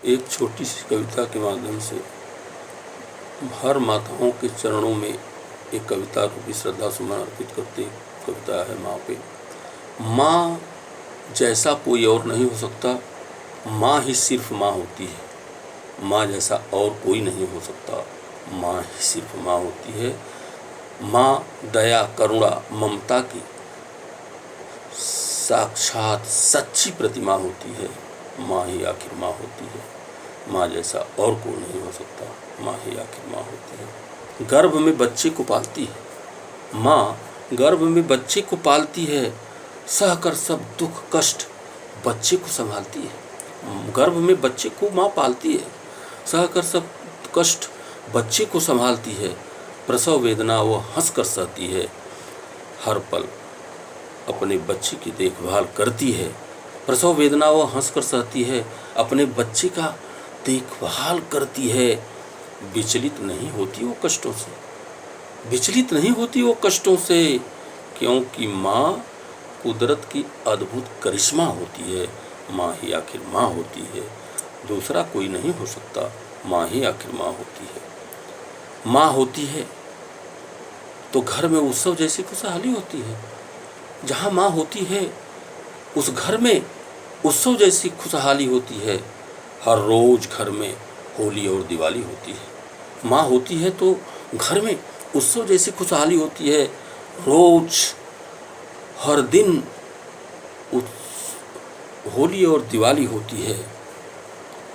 एक छोटी सी कविता के माध्यम से हर माताओं के चरणों में एक कविता रूपी श्रद्धा सुमन अर्पित करते कविता है माँ पे। माँ जैसा कोई और नहीं हो सकता, माँ ही सिर्फ माँ होती है। माँ जैसा और कोई नहीं हो सकता, माँ ही सिर्फ माँ होती है। माँ दया, करुणा, ममता की साक्षात सच्ची प्रतिमा होती है। माँ ही आखिर माँ होती है। माँ जैसा और कोई नहीं हो सकता, माँ ही आखिर माँ होती है। गर्भ में बच्चे को पालती है माँ, गर्भ में बच्चे को पालती है, सहकर सब दुख कष्ट बच्चे को संभालती है। गर्भ में बच्चे को माँ पालती है, सहकर सब कष्ट बच्चे को संभालती है। प्रसव वेदना वो हंस कर सहती है, हर पल अपने बच्चे की देखभाल करती है। प्रसव वेदना वो हंस कर सहती है, अपने बच्चे का देखभाल करती है। विचलित नहीं होती वो कष्टों से, विचलित नहीं होती वो कष्टों से, क्योंकि माँ कुदरत की अद्भुत करिश्मा होती है। माँ ही आखिर माँ होती है, दूसरा कोई नहीं हो सकता। माँ ही आखिर माँ होती है। माँ होती है तो घर में उत्सव जैसी खुशहाली होती है। जहाँ माँ होती है उस घर में उत्सव जैसी खुशहाली होती है। हर रोज घर में होली और दिवाली होती है। माँ होती है तो घर में उत्सव जैसी खुशहाली होती है। रोज हर दिन होली और दिवाली होती है।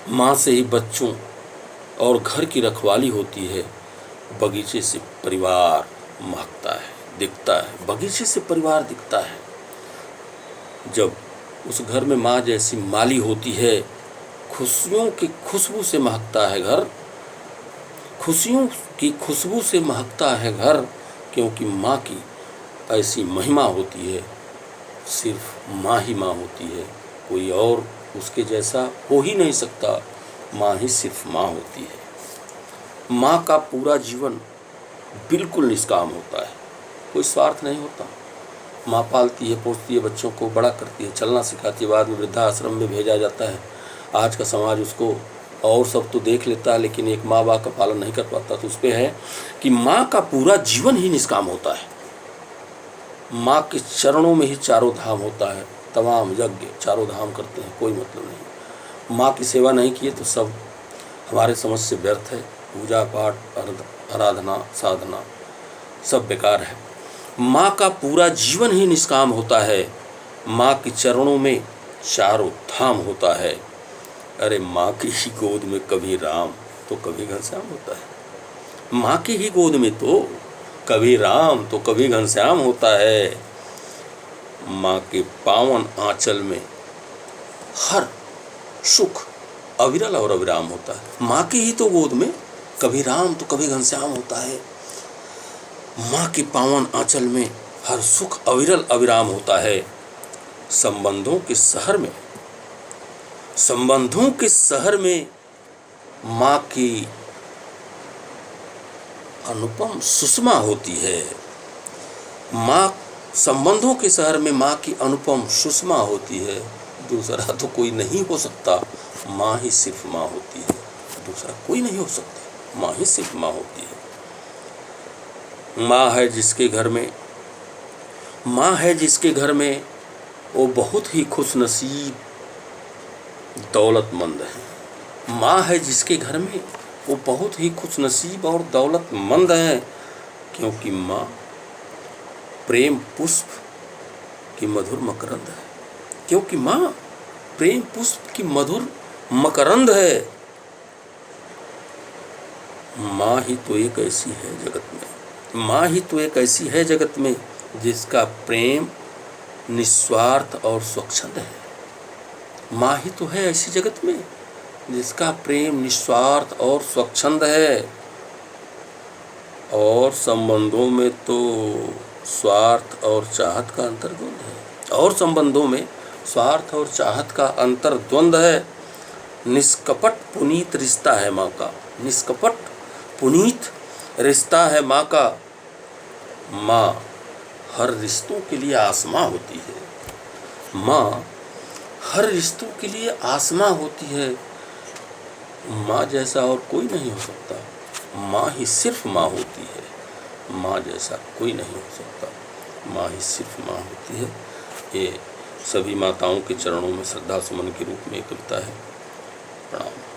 माँ से ही बच्चों और घर की रखवाली होती है। बगीचे से परिवार महकता है, दिखता है, बगीचे से परिवार दिखता है। जब उस घर में माँ जैसी माली होती है, खुशियों की खुशबू से महकता है घर, खुशियों की खुशबू से महकता है घर, क्योंकि माँ की ऐसी महिमा होती है। सिर्फ माँ ही माँ होती है, कोई और उसके जैसा हो ही नहीं सकता। माँ ही सिर्फ माँ होती है। माँ का पूरा जीवन बिल्कुल निष्काम होता है, कोई स्वार्थ नहीं होता। माँ पालती है, पोसती है, बच्चों को बड़ा करती है, चलना सिखाती है, बाद में वृद्धाश्रम में भेजा जाता है। आज का समाज उसको और सब तो देख लेता है, लेकिन एक माँ बाप का पालन नहीं कर पाता। तो उस पर है कि माँ का पूरा जीवन ही निष्काम होता है। माँ के चरणों में ही चारों धाम होता है। तमाम यज्ञ चारों धाम करते हैं, कोई मतलब नहीं। माँ की सेवा नहीं किए तो सब हमारे समझ से व्यर्थ है। पूजा पाठ, आराधना, साधना सब बेकार है। माँ का पूरा जीवन ही निष्काम होता है। माँ के चरणों में चारों धाम होता है। अरे माँ की ही गोद में कभी राम तो कभी घनश्याम होता है। माँ की ही गोद में तो कभी राम तो कभी घनश्याम होता है। माँ के पावन आंचल में हर सुख अविरल और अविराम होता है। माँ की ही तो गोद में कभी राम तो कभी घनश्याम होता है। माँ के पावन आंचल में हर सुख अविरल अविराम होता है। संबंधों के शहर में, संबंधों के शहर में माँ की अनुपम सुषमा होती है। माँ, संबंधों के शहर में माँ की अनुपम सुषमा होती है। दूसरा तो कोई नहीं हो सकता, माँ ही सिर्फ माँ होती है, दूसरा कोई नहीं हो सकता। माँ ही सिर्फ माँ होती है। माँ है जिसके घर में, माँ है जिसके घर में वो बहुत ही खुशनसीब दौलतमंद है। माँ है जिसके घर में वो बहुत ही खुशनसीब और दौलतमंद है, क्योंकि माँ प्रेम पुष्प की मधुर मकरंद है। क्योंकि माँ प्रेम पुष्प की मधुर मकरंद है। माँ ही तो एक ऐसी है जगत में, माँ ही तो एक ऐसी है जगत में जिसका प्रेम निस्वार्थ और स्वच्छंद है। माँ ही तो है ऐसी जगत में जिसका प्रेम निस्वार्थ और स्वच्छंद है। और संबंधों में तो स्वार्थ और चाहत का अंतर्द्वंद है। और संबंधों में स्वार्थ और चाहत का अंतर्द्वंद है। निष्कपट पुनीत रिश्ता है माँ का, निष्कपट पुनीत रिश्ता है माँ का। माँ हर रिश्तों के लिए आसमां होती है। माँ हर रिश्तों के लिए आसमां होती है। माँ जैसा और कोई नहीं हो सकता। माँ ही सिर्फ माँ होती है। माँ जैसा कोई नहीं हो सकता। माँ ही सिर्फ माँ होती है। ये सभी माताओं के चरणों में श्रद्धा सुमन के रूप में कविता है। प्रणाम।